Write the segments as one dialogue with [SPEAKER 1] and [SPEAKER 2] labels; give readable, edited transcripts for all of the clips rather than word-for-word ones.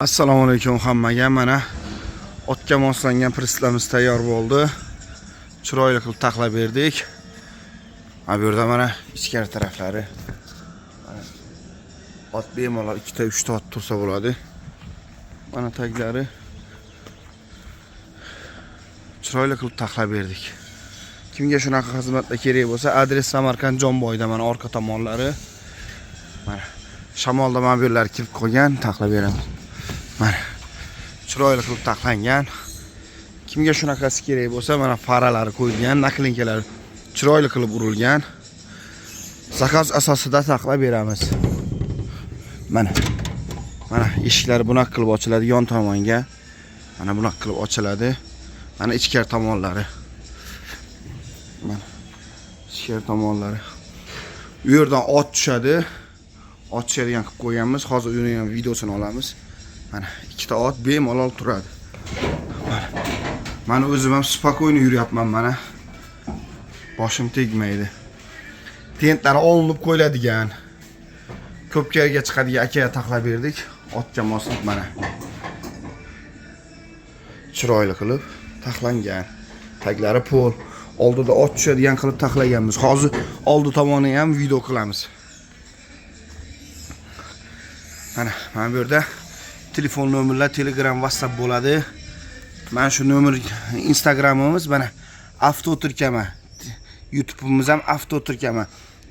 [SPEAKER 1] Assalomu alaykum hammaga. Mana otga moslangan prislamiz tayyor bo'ldi. Chiroyli qilib taxlab berdik. Bu yerda mana ichkari taraflari. Ot bemalol 2 ta 3 ta ot tursa bo'ladi. Mana taglari. Chiroyli qilib taxlab berdik. Kimga shunaqa xizmatlar kerak bo'lsa, adres Samarqand Jonboyda, mana orqa tomonlari. Mana shamolda mana bu yerlar kirib qo'ygan, taxlab beramiz. Mana chiroyli qilib taxlangan. Kimga shunaqasi kerak bo'lsa, mana faralari qo'yilgan, naklinkalar chiroyli qilib urilgan. Zakaz asosida taxlab beramiz. Mana eshiklari bunaqa qilib ochiladi yon tomonga. Mana bunaqa qilib ochiladi. Mana ichkari tomonlari. Mana ichkari tomonlari. U yerdan ot tushadi. Ot tushadigan qilib qo'yganmiz. Hozir uni ham videosini olamiz. Mana ikkita ot bemalol turadi. Mana o'zim ham spokойно yuryapman mana. Boshim tegmaydi. Tentlari olinib qo'yiladigan. Ko'pkariga chiqadigan akaga taxlab berdik. Otga moslab mana. Chiroyli qilib taxlangan. Taglari pol. Oldida ot tushadigan qilib taxlaganmiz. Hozir oldi tomoni ham video qilamiz. Mana bu yerda telefon nomerlar, Telegram, WhatsApp bo'ladi. Mana shu nomer Instagramimiz, mana Avto Tirkama. YouTube'imiz ham Avto Tirkama.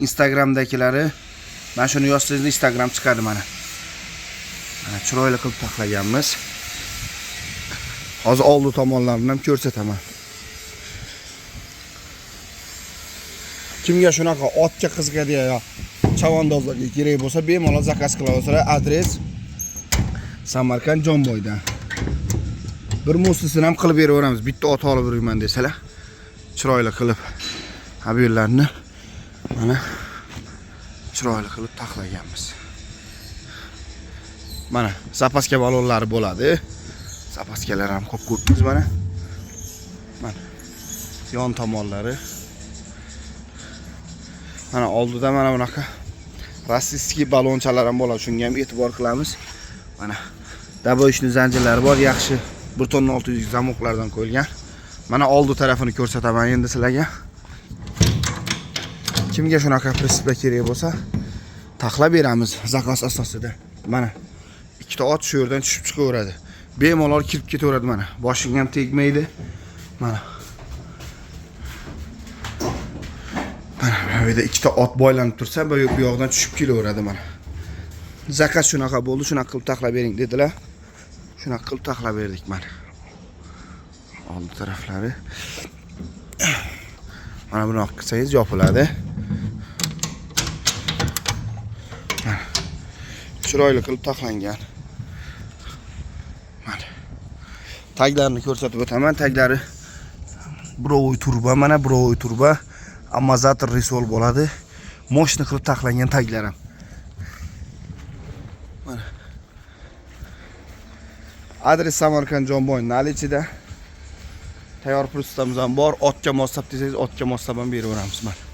[SPEAKER 1] Instagramdagilari mana shuni yozsangiz Instagram chiqadi mana. Mana chiroyli qilib taxlaganmiz. Hozir oldi tomonlarini ham ko'rsataman. Kimga shunaqa otga qiziqadi yo chavandozlarga kerak bo'lsa, bemalol zakaz qilaverasizlar. Adres Samarqand Jonboyda. Bir muslisini ham qilib beraveramiz. Bitta ot olib yurman desalar, chiroyli qilib bu yerlarni mana chiroyli qilib taxlaganmiz. Mana zapaska balonlari bo'ladi. Zapaskalar ham ko'p ko'ribmiz mana. Mana yon tomonlari. Mana oldida mana bunaqa rossiyskiy balonchalar ham bo'ladi. Shunga ham e'tibor qilamiz. Mana daboyishli zanjirlari bor, yaxshi 1 tonna 600 zamoqlardan qo'yilgan. Mana oldi tarafini ko'rsataman endi sizlarga. Kimga shunaqa prinsiplar kerak bo'lsa, taxlab beramiz zakaz asosida. Mana ikkita ot shu yerdan tushib chiqaveradi. Bemalol kirib ketaveradi mana. Boshing ham tegmaydi. Mana bu yerda ikkita ot boylanib tursa, bu yoqdan tushib kelaveradi mana. Zakaz shunaqa bo'ldi, shunaqa qilib taxlab bering dedilar. Shunaqa qilib taxlab berdik mana. Oldi taraflari. Mana bunaqa qilsangiz yopiladi. Mana chiroyli qilib taxlangan. Mana taglarini ko'rsatib o'taman. Taglari birovoy turba, mana birovoy turba. Amazatr risol bo'ladi. Moshni qilib taxlangan taglar ham. Mana. Adres Samarqand Jonboy Nalichida. Tayyor prislamiz ham bor. Otga moslab desangiz, otga moslab ham beraveramiz mana.